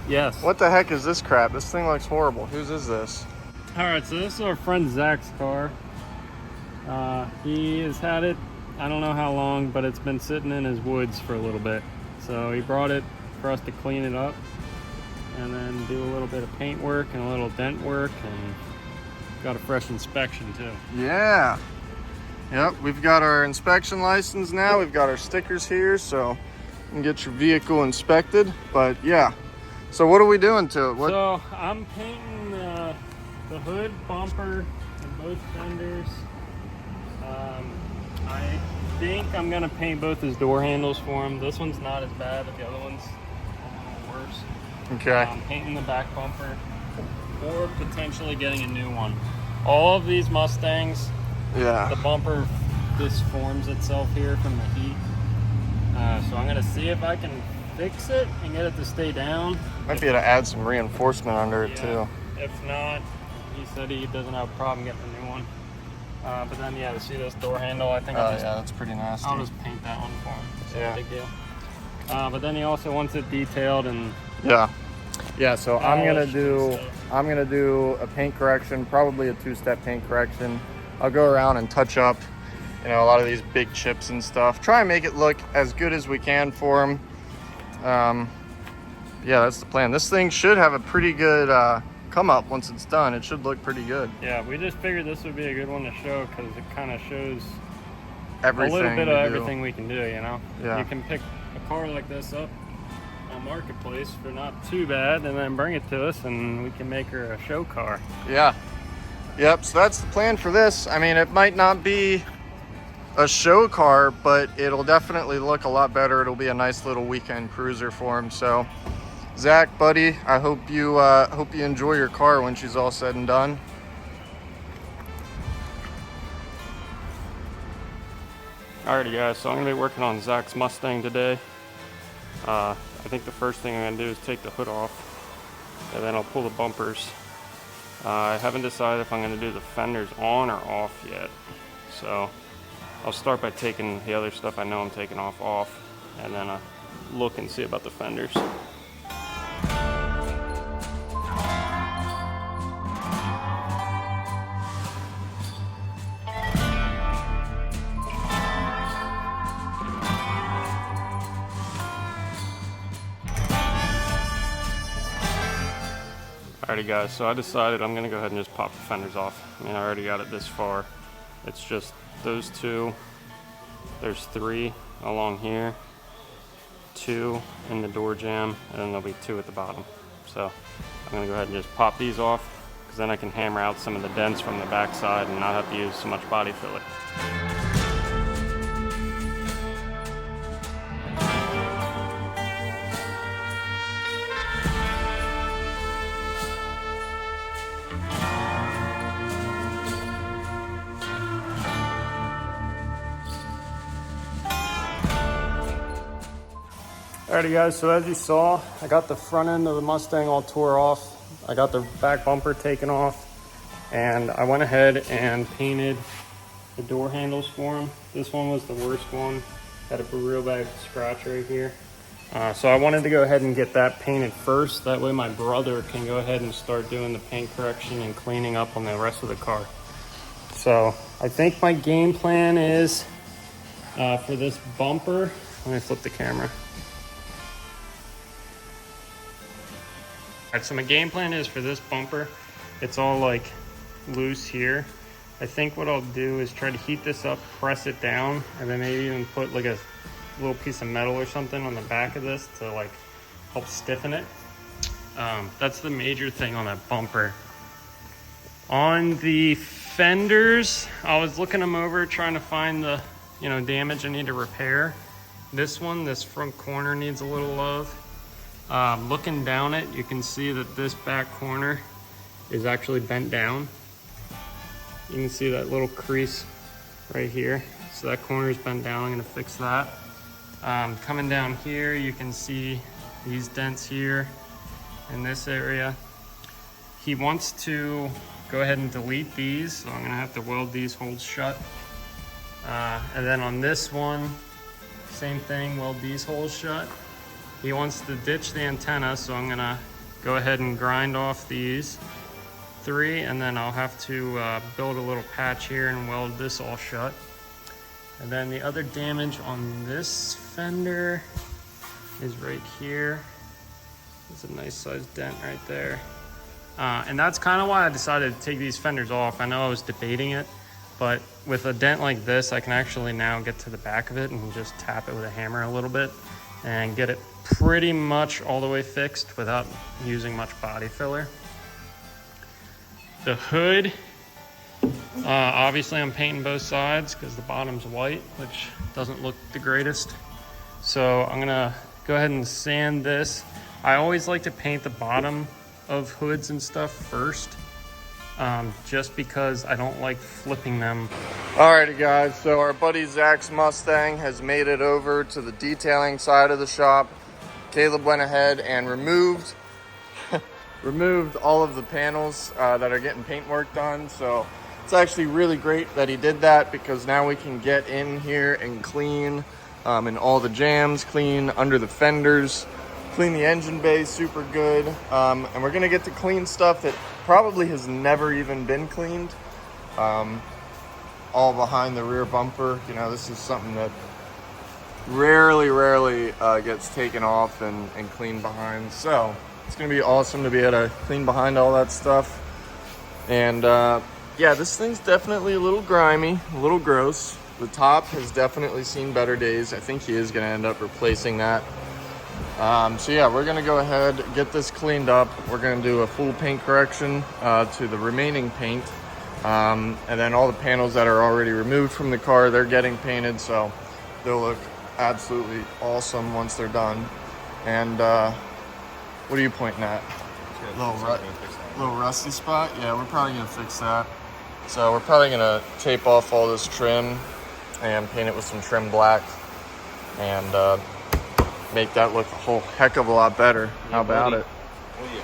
Yes. What the heck is this crap? This thing looks horrible. Whose is this? All right, so this is our friend Zach's car. He has had it, I don't know how long, but it's been sitting in his woods for a little bit. So he brought it for us to clean it up and then do a little bit of paint work and a little dent work, and got a fresh inspection too. Yeah. Yep, we've got our inspection license now. We've got our stickers here, so you can get your vehicle inspected. But yeah, so what are we doing to it? So I'm painting the hood, bumper, and both fenders. I think I'm gonna paint both his door handles for him. This one's not as bad, but the other one's a little worse. Okay. I'm painting the back bumper, or potentially getting a new one. All of these Mustangs, Yeah. the bumper disforms itself here from the heat. So I'm gonna see if I can fix it and get it to stay down. Might be able to add some reinforcement under it too. If not, he said he doesn't have a problem getting a new one. But then, yeah, to see this door handle, I think Oh yeah, that's pretty nasty. I'll just paint that one for him. It's Yeah. no big deal. But then he also wants it detailed and Yeah, so I'm gonna do a paint correction, probably a 2-step paint correction. I'll go around and touch up, you know, a lot of these big chips and stuff. Try and make it look as good as we can for him. Yeah, that's the plan. This thing should have a pretty good come up once it's done. It should look pretty good. yeah, we just figured this would be a good one to show because it kind of shows Everything a little bit we of do. everything we can do, you know? Yeah. You can pick a car like this up on Marketplace for not too bad and then bring it to us and we can make her a show car. Yeah. Yep, so that's the plan for this. I mean, it might not be a show car, but it'll definitely look a lot better. It'll be a nice little weekend cruiser for him. So, Zach, buddy, I hope you enjoy your car when she's all said and done. Alrighty guys, so I'm going to be working on Zach's Mustang today. I think the first thing I'm going to do is take the hood off, and then I'll pull the bumpers. I haven't decided if I'm going to do the fenders on or off yet. So I'll start by taking the other stuff I know I'm taking off, and then look and see about the fenders. Alrighty guys, so I decided I'm gonna go ahead and just pop the fenders off. I mean, I already got it this far. It's just those two. There's 3 along here, 2 in the door jamb, and then there'll be 2 at the bottom. So I'm gonna go ahead and just pop these off, because then I can hammer out some of the dents from the back side and not have to use so much body filler. Alrighty guys, so as you saw, I got the front end of the Mustang all tore off. I got the back bumper taken off, and I went ahead and painted the door handles for him. This one was the worst one. Had a real bad scratch right here. So I wanted to go ahead and get that painted first. That way my brother can go ahead and start doing the paint correction and cleaning up on the rest of the car. So I think my game plan is for this bumper. Let me flip the camera. Alright, so my game plan is for this bumper, it's all like loose here. I think what I'll do is try to heat this up, press it down, and then maybe even put like a little piece of metal or something on the back of this to like help stiffen it. That's the major thing on that bumper. On the fenders, I was looking them over, trying to find the damage I need to repair. This one, this front corner needs a little love. Looking down it, you can see that this back corner is actually bent down. You can see that little crease right here. So that corner is bent down. I'm gonna fix that. Coming down here, you can see these dents here in this area. He wants to go ahead and delete these, so I'm gonna have to weld these holes shut. And then on this one, same thing, weld these holes shut. He wants to ditch the antenna, so I'm gonna go ahead and grind off these 3, and then I'll have to build a little patch here and weld this all shut. And then the other damage on this fender is right here. There's a nice sized dent right there. And that's kind of why I decided to take these fenders off. I know I was debating it, but with a dent like this, I can actually now get to the back of it and just tap it with a hammer a little bit and get it pretty much all the way fixed without using much body filler. The hood, obviously I'm painting both sides because the bottom's white, which doesn't look the greatest. So I'm gonna go ahead and sand this. I always like to paint the bottom of hoods and stuff first, just because I don't like flipping them. Alrighty guys, so our buddy Zach's Mustang has made it over to the detailing side of the shop. Caleb went ahead and removed all of the panels that are getting paint work done. So it's actually really great that he did that, because now we can get in here and clean in all the jams, clean under the fenders, clean the engine bay super good. And we're gonna get to clean stuff that probably has never even been cleaned. All behind the rear bumper. You know, this is something that rarely gets taken off and cleaned behind. So it's gonna be awesome to be able to clean behind all that stuff. And yeah, this thing's definitely a little grimy, a little gross. The top has definitely seen better days. I think he is gonna end up replacing that. So yeah, we're gonna go ahead, get this cleaned up. We're gonna do a full paint correction to the remaining paint. And then all the panels that are already removed from the car, they're getting painted, so they'll look absolutely awesome once they're done. And what are you pointing at? Little rusty spot? Yeah, we're probably gonna fix that. So we're probably gonna tape off all this trim and paint it with some trim black and make that look a whole heck of a lot better. How about it? Oh yeah.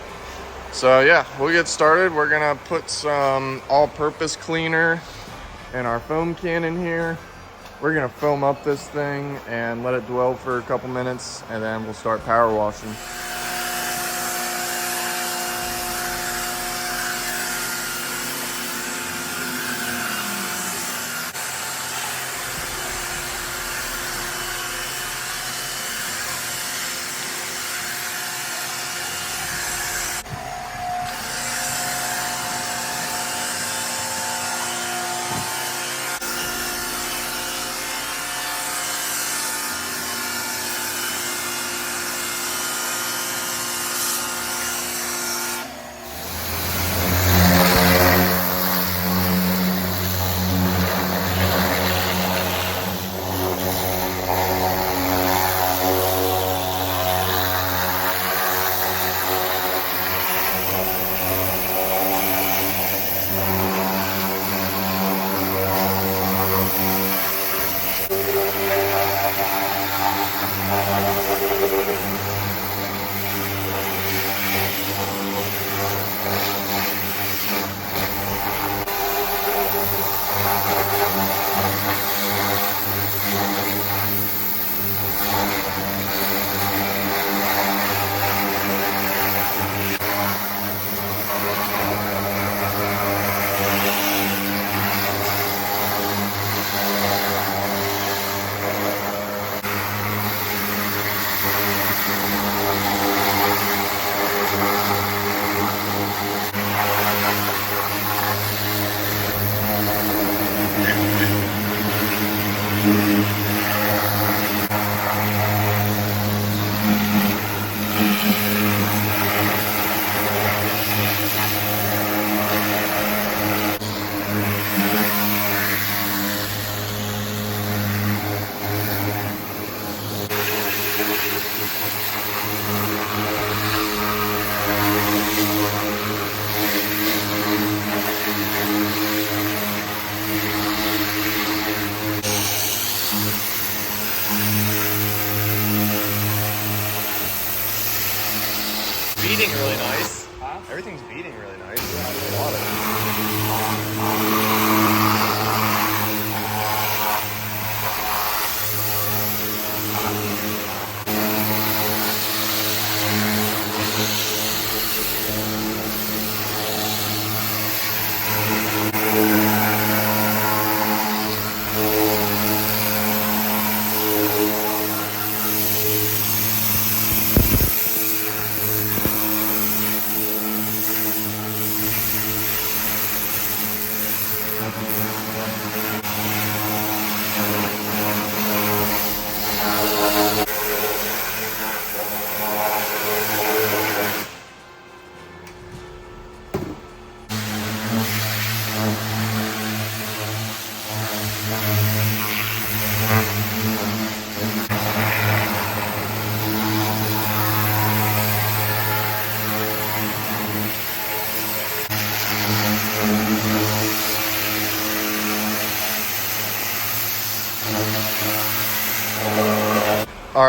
So yeah, we'll get started. We're gonna put some all-purpose cleaner in our foam can in here. We're gonna foam up this thing and let it dwell for a couple minutes, and then we'll start power washing. Beating really nice. Huh? Everything's beating really nice.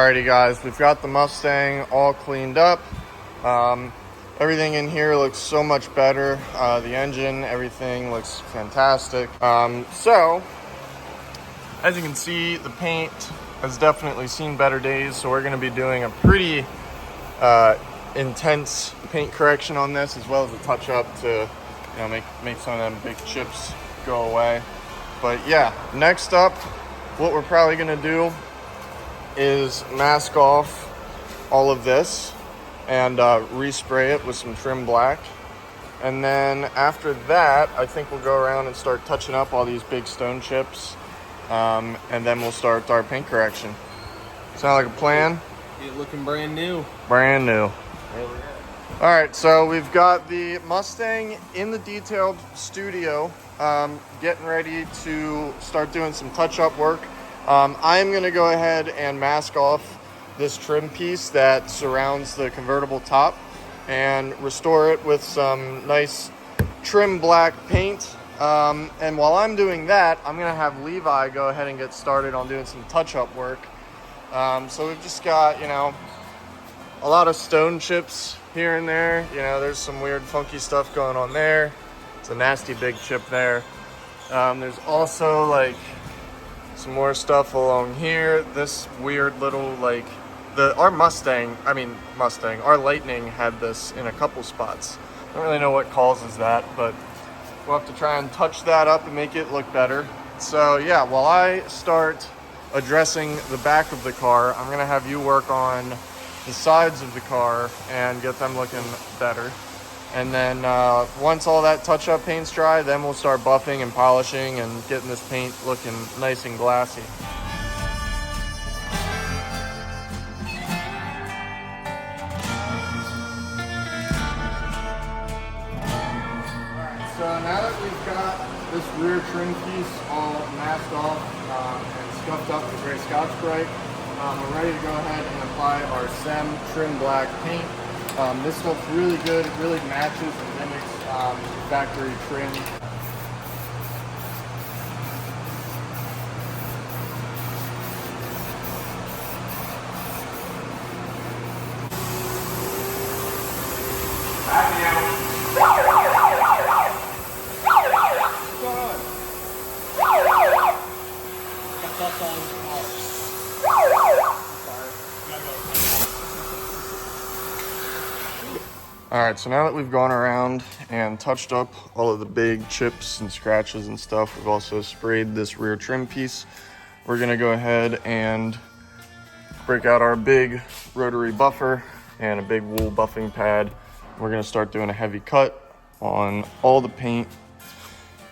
Alrighty guys, we've got the Mustang all cleaned up. Everything in here looks so much better. The engine, everything looks fantastic. So, as you can see, the paint has definitely seen better days, so we're gonna be doing a pretty intense paint correction on this, as well as a touch up to, you know, make some of them big chips go away. But yeah, next up, what we're probably gonna do is mask off all of this and respray it with some trim black. And then after that, I think we'll go around and start touching up all these big stone chips. And then we'll start our paint correction. Sound like a plan? It looking brand new. Brand new. All right, so we've got the Mustang in the detailed studio, getting ready to start doing some touch-up work. I'm gonna go ahead and mask off this trim piece that surrounds the convertible top and restore it with some nice trim black paint. And while I'm doing that, I'm gonna have Levi go ahead and get started on doing some touch-up work. So we've just got, you know, a lot of stone chips here and there. You know, there's some weird funky stuff going on there. It's a nasty big chip there. There's also like some more stuff along here. This weird little like, our Lightning had this in a couple spots. I don't really know what causes that, but we'll have to try and touch that up and make it look better. So yeah, while I start addressing the back of the car, I'm gonna have you work on the sides of the car and get them looking better. And then once all that touch-up paint's dry, then we'll start buffing and polishing and getting this paint looking nice and glassy. Alright, so now that we've got this rear trim piece all masked off and scuffed up with gray Scotch-Brite, we're ready to go ahead and apply our SEM trim black paint. This stuff's really good. It really matches and mimics factory trim. Alright, so now that we've gone around and touched up all of the big chips and scratches and stuff, we've also sprayed this rear trim piece. We're gonna go ahead and break out our big rotary buffer and a big wool buffing pad. We're gonna start doing a heavy cut on all the paint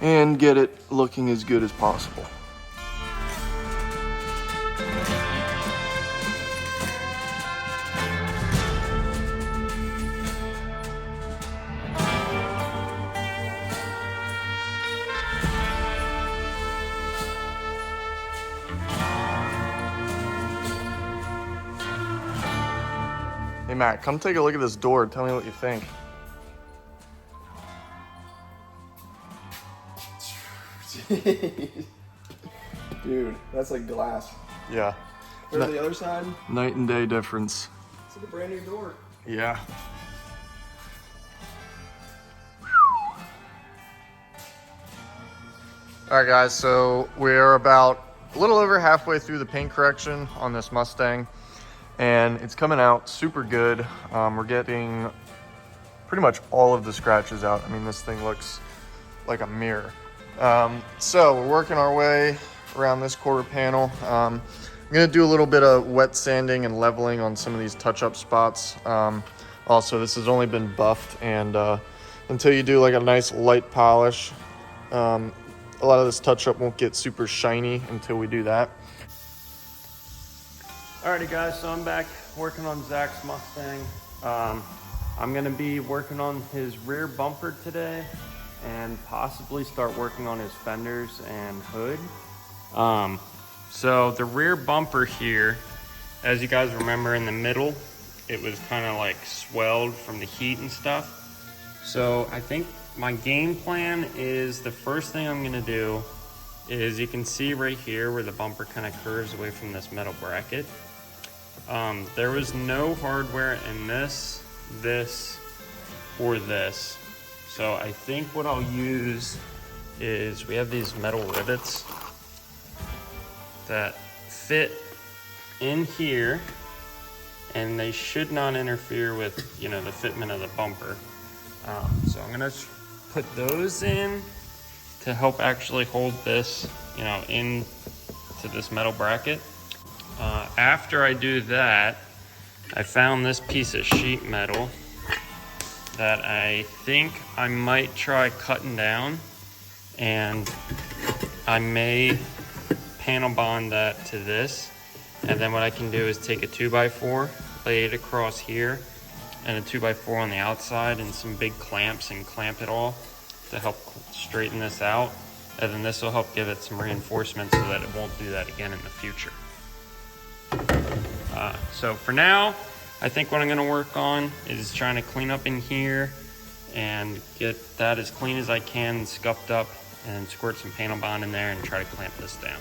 and get it looking as good as possible. Hey Matt, come take a look at this door. Tell me what you think. Dude, that's like glass. Yeah. Where's the other side? Night and day difference. It's like a brand new door. Yeah. All right guys, so we're about a little over halfway through the paint correction on this Mustang, and it's coming out super good. We're getting pretty much all of the scratches out. I mean, this thing looks like a mirror. So we're working our way around this quarter panel. I'm gonna do a little bit of wet sanding and leveling on some of these touch-up spots. Also, this has only been buffed, and until you do like a nice light polish, a lot of this touch-up won't get super shiny until we do that. Alrighty guys, so I'm back working on Zach's Mustang. I'm gonna be working on his rear bumper today and possibly start working on his fenders and hood. So the rear bumper here, as you guys remember in the middle, it was kind of like swelled from the heat and stuff. So I think my game plan is, the first thing I'm gonna do is, you can see right here where the bumper kind of curves away from this metal bracket. There was no hardware in this, or this. So I think what I'll use is, we have these metal rivets that fit in here, and they should not interfere with, the fitment of the bumper. So I'm gonna put those in to help actually hold this, in to this metal bracket. After I do that, I found this piece of sheet metal that I think I might try cutting down, and I may panel bond that to this. And then what I can do is take a 2x4, lay it across here, and a 2x4 on the outside, and some big clamps, and clamp it all to help straighten this out. And then this will help give it some reinforcement so that it won't do that again in the future. So for now, I think what I'm gonna work on is trying to clean up in here and get that as clean as I can, scuffed up, and squirt some panel bond in there and try to clamp this down.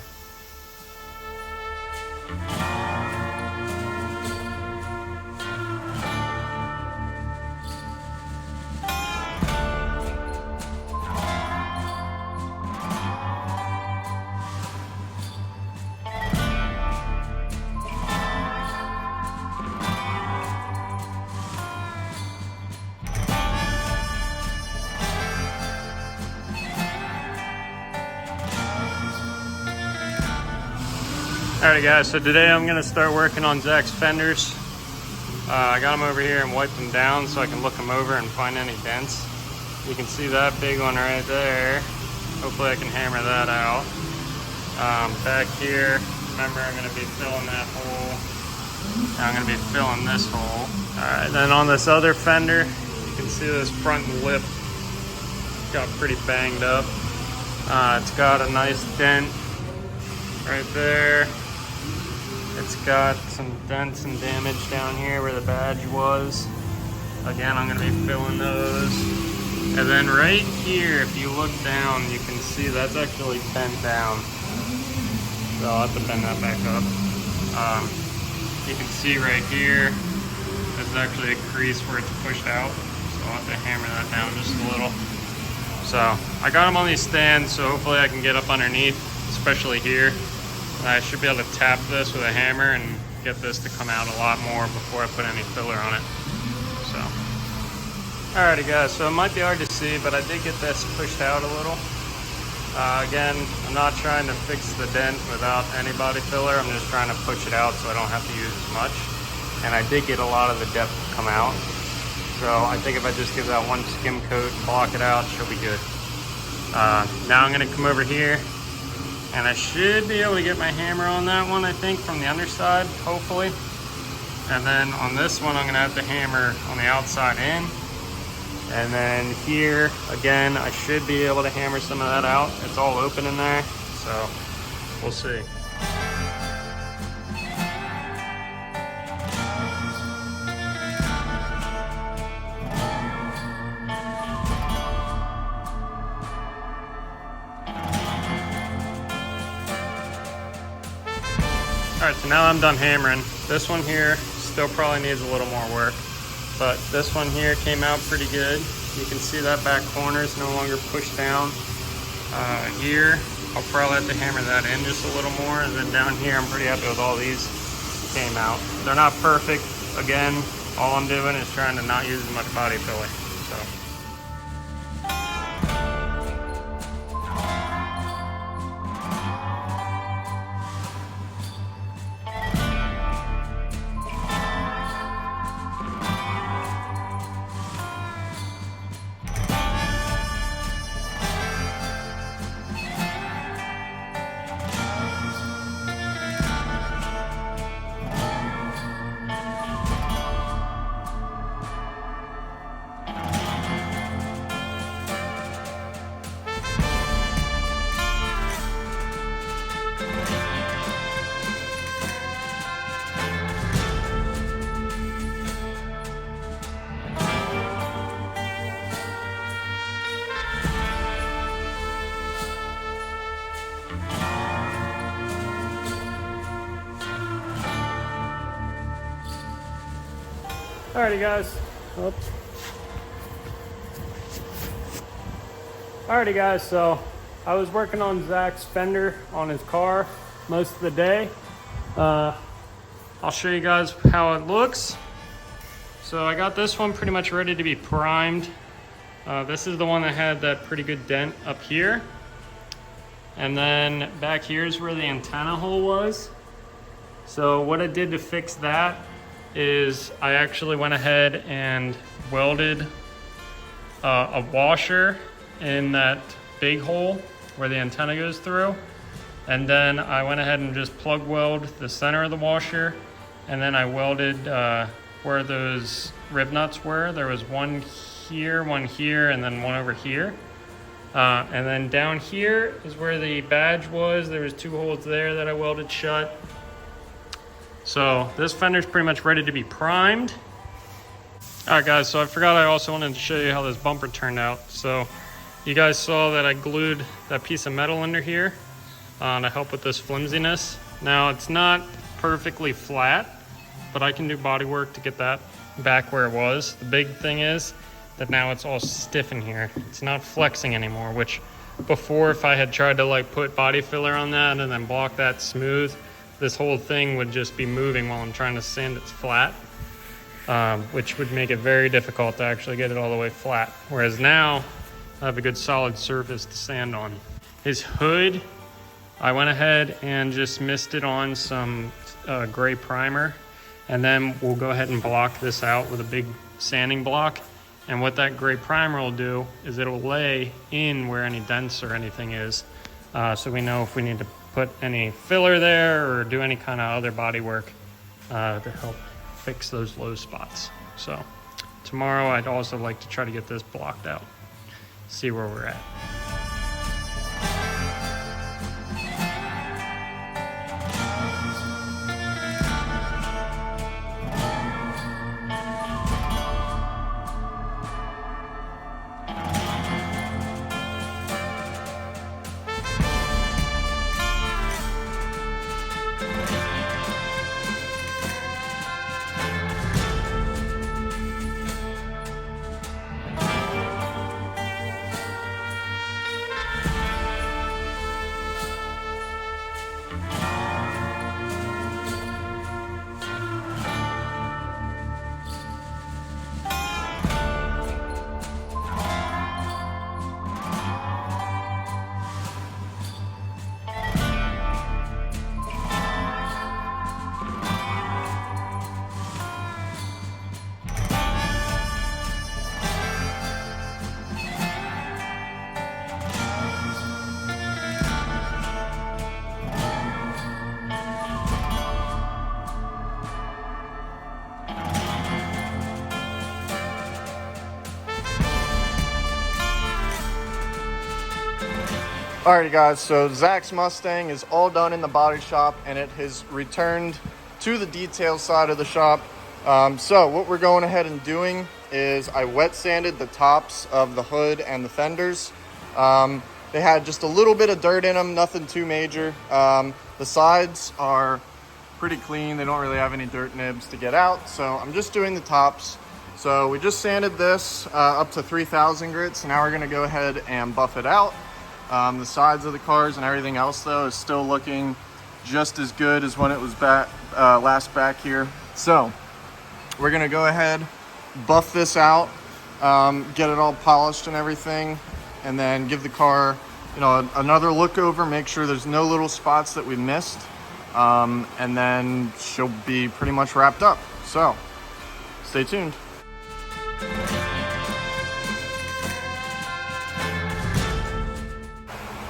Alright guys, so today I'm going to start working on Zach's fenders. I got them over here and wiped them down so I can look them over and find any dents. You can see that big one right there. Hopefully I can hammer that out. Back here, remember I'm going to be filling that hole. Now I'm going to be filling this hole. Alright, then on this other fender, you can see this front lip got pretty banged up. It's got a nice dent right there. It's got some dents and damage down here where the badge was. Again, I'm gonna be filling those. And then right here, if you look down, you can see that's actually bent down. So I'll have to bend that back up. You can see right here, there's actually a crease where it's pushed out. So I'll have to hammer that down just a little. So I got them on these stands, so hopefully I can get up underneath, especially here. I should be able to tap this with a hammer and get this to come out a lot more before I put any filler on it. So, alrighty guys, so it might be hard to see, but I did get this pushed out a little. Again, I'm not trying to fix the dent without any body filler. I'm just trying to push it out so I don't have to use as much. And I did get a lot of the depth to come out. So I think if I just give that one skim coat, block it out, she'll be good. Now I'm gonna come over here, and I should be able to get my hammer on that one, I think, from the underside, hopefully. And then on this one, I'm gonna have to hammer on the outside in. And then here, again, I should be able to hammer some of that out. It's all open in there, so we'll see. Alright, so now I'm done hammering. This one here still probably needs a little more work, but this one here came out pretty good. You can see that back corner is no longer pushed down. Here, I'll probably have to hammer that in just a little more, and then down here I'm pretty happy with all these came out. They're not perfect. Again, all I'm doing is trying to not use as much body filler. So. Alrighty guys. Oops. Alrighty guys, so I was working on Zach's fender on his car most of the day. I'll show you guys how it looks. So I got this one pretty much ready to be primed. This is the one that had that pretty good dent up here. And then back here is where the antenna hole was. So what I did to fix that is I actually went ahead and welded a washer in that big hole where the antenna goes through. And then I went ahead and just plug weld the center of the washer. And then I welded where those rib nuts were. There was one here, and then one over here. And then down here is where the badge was. There was 2 holes there that I welded shut. So this fender's pretty much ready to be primed. All right guys, so I forgot I also wanted to show you how this bumper turned out. So you guys saw that I glued that piece of metal under here to help with this flimsiness. Now it's not perfectly flat, but I can do body work to get that back where it was. The big thing is that now it's all stiff in here. It's not flexing anymore, which before, if I had tried to like put body filler on that and then block that smooth, this whole thing would just be moving while I'm trying to sand it flat, which would make it very difficult to actually get it all the way flat. Whereas now I have a good solid surface to sand on. His hood, I went ahead and just misted on some gray primer, and then we'll go ahead and block this out with a big sanding block. And what that gray primer will do is it'll lay in where any dents or anything is, so we know if we need to put any filler there or do any kind of other body work to help fix those low spots. So tomorrow I'd also like to try to get this blocked out, see where we're at. Alrighty guys, so Zach's Mustang is all done in the body shop and it has returned to the detail side of the shop. So what we're going ahead and doing is I wet sanded the tops of the hood and the fenders. They had just a little bit of dirt in them, nothing too major. The sides are pretty clean. They don't really have any dirt nibs to get out. So I'm just doing the tops. So we just sanded this up to 3000 grits. Now we're gonna go ahead and buff it out. The sides of the cars and everything else though is still looking just as good as when it was last back here. So we're gonna go ahead, buff this out, get it all polished and everything, and then give the car, another look over, make sure there's no little spots that we missed, and then she'll be pretty much wrapped up. So stay tuned.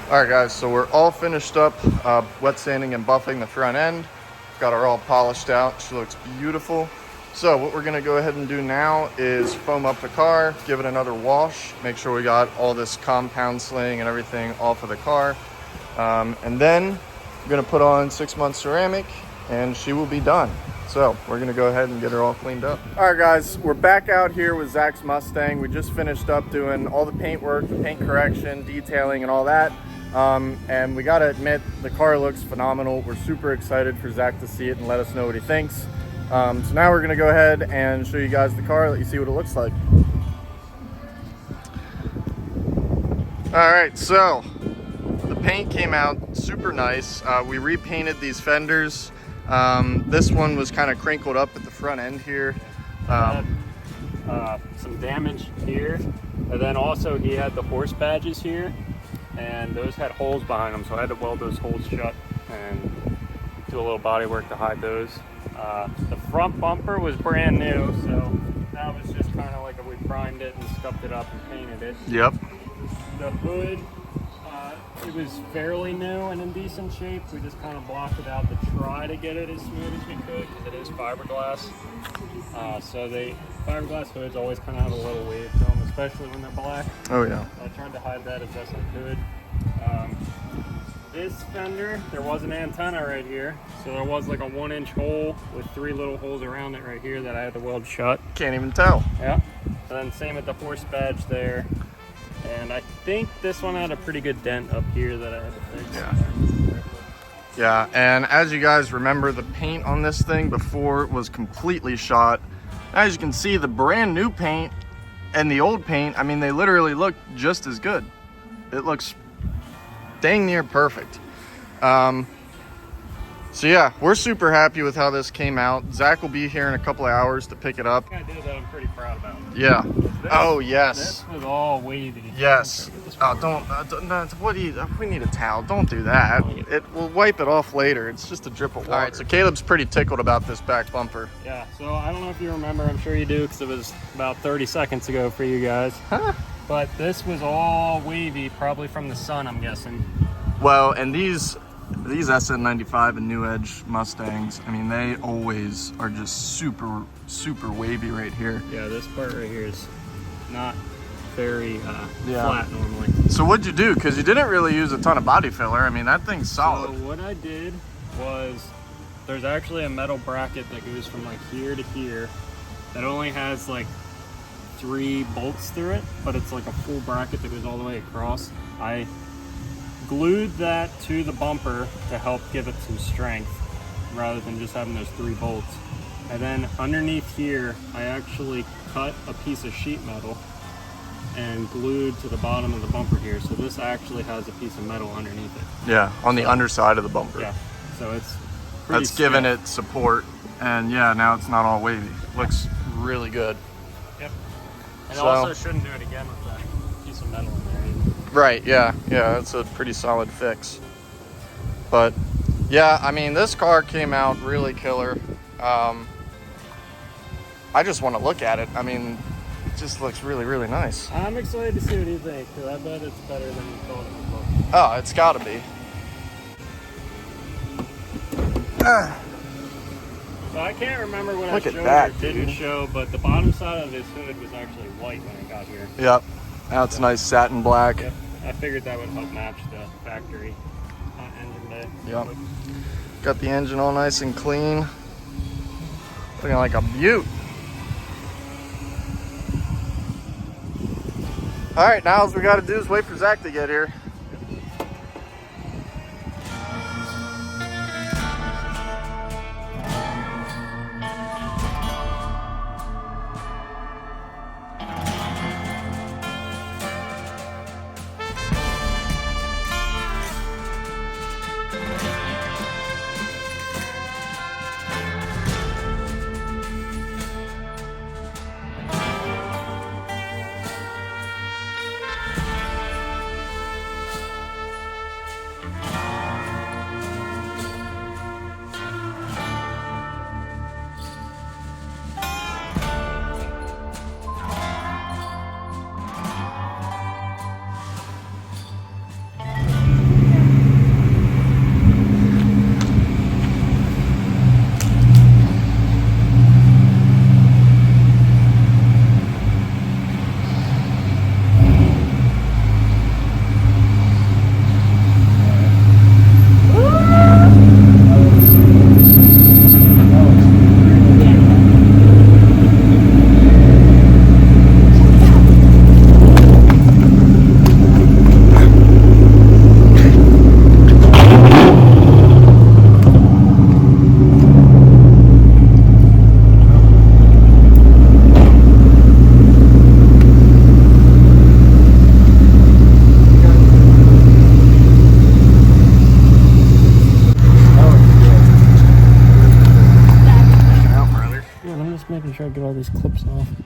All right guys, so we're all finished up wet sanding and buffing the front end. Got her all polished out. She looks beautiful. So what we're gonna go ahead and do now is foam up the car, give it another wash, make sure we got all this compound slaying and everything off of the car. And then we're gonna put on 6 month ceramic and she will be done. So we're gonna go ahead and get her all cleaned up. All right guys, we're back out here with Zach's Mustang. We just finished up doing all the paint work, the paint correction, detailing and all that. And we gotta admit, the car looks phenomenal. We're super excited for Zach to see it and let us know what he thinks. So now we're gonna go ahead and show you guys the car, let you see what it looks like. All right, so the paint came out super nice. We repainted these fenders. This one was kind of crinkled up at the front end here. Some damage here, and then also he had the horse badges here, and those had holes behind them, so I had to weld those holes shut and do a little body work to hide those. The front bumper was brand new, so that was just kind of like we primed it and scuffed it up and painted it. Yep. The hood, it was fairly new and in decent shape. We just kind of blocked it out to try to get it as smooth as we could, because it is fiberglass. So the fiberglass hoods always kind of have a little wave to them, especially when they're black. Oh yeah. So I tried to hide that as best I could. This fender, there was an antenna right here. So there was like a 1-inch hole with 3 little holes around it right here that I had to weld shut. Can't even tell. Yeah. And then same with the horse badge there. And I think this one had a pretty good dent up here that I had to fix. Yeah. Yeah, and as you guys remember, the paint on this thing before was completely shot. As you can see, the brand new paint and the old paint, I mean, they literally look just as good. It looks dang near perfect. So yeah, we're super happy with how this came out. Zach will be here in a couple of hours to pick it up. I did that I'm pretty proud about. Yeah. This, Oh yes. This was all wavy. Yes. Oh, don't. What do you? We need a towel. Don't do that. We'll wipe it off later. It's just a drip of water. All right. So Caleb's pretty tickled about this back bumper. Yeah. So I don't know if you remember. I'm sure you do, because it was about 30 seconds ago for you guys. Huh? But this was all wavy, probably from the sun, I'm guessing. Well, and these SN95 and New Edge Mustangs, I mean, they always are just super wavy right here. Yeah. This part right here is not very Yeah. flat normally. So what'd you do? Because you didn't really use a ton of body filler. I mean, that thing's solid. So what I did was, there's actually a metal bracket that goes from like here to here that only has like 3 bolts through it, but it's like a full bracket that goes all the way across. I glued that to the bumper to help give it some strength rather than just having those 3 bolts. And then underneath here, I actually cut a piece of sheet metal and glued to the bottom of the bumper here. So this actually has a piece of metal underneath it. Yeah, on the underside of the bumper. Yeah, so it's pretty That's giving it support, and yeah, now it's not all wavy. Looks really good. Yep. And So- also shouldn't do it again with that piece of metal in there either. Right, yeah, that's a pretty solid fix. But yeah, I mean, this car came out really killer. I just want to look at it. I mean, it just looks really nice. I'm excited to see what you think, because I bet it's better than you thought it would look. Oh, it's got to be. So I can't remember what Look I at showed that, or didn't dude. show, but the bottom side of this hood was actually white when it got here. Yep. Now it's nice satin black. Yep. I figured that would help match the factory engine bay. Yep. Got the engine all nice and clean. Looking like a beaut. All right, now all we got to do is wait for Zach to get here.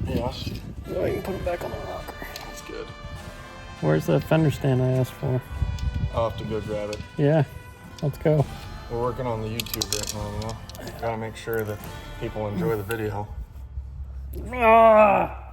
Yes. Oh, I can put it back on the rocker. That's good. Where's the fender stand I asked for? I'll have to go grab it. Yeah, let's go. We're working on the YouTube right now, you know? Gotta make sure that people enjoy the video. Ah!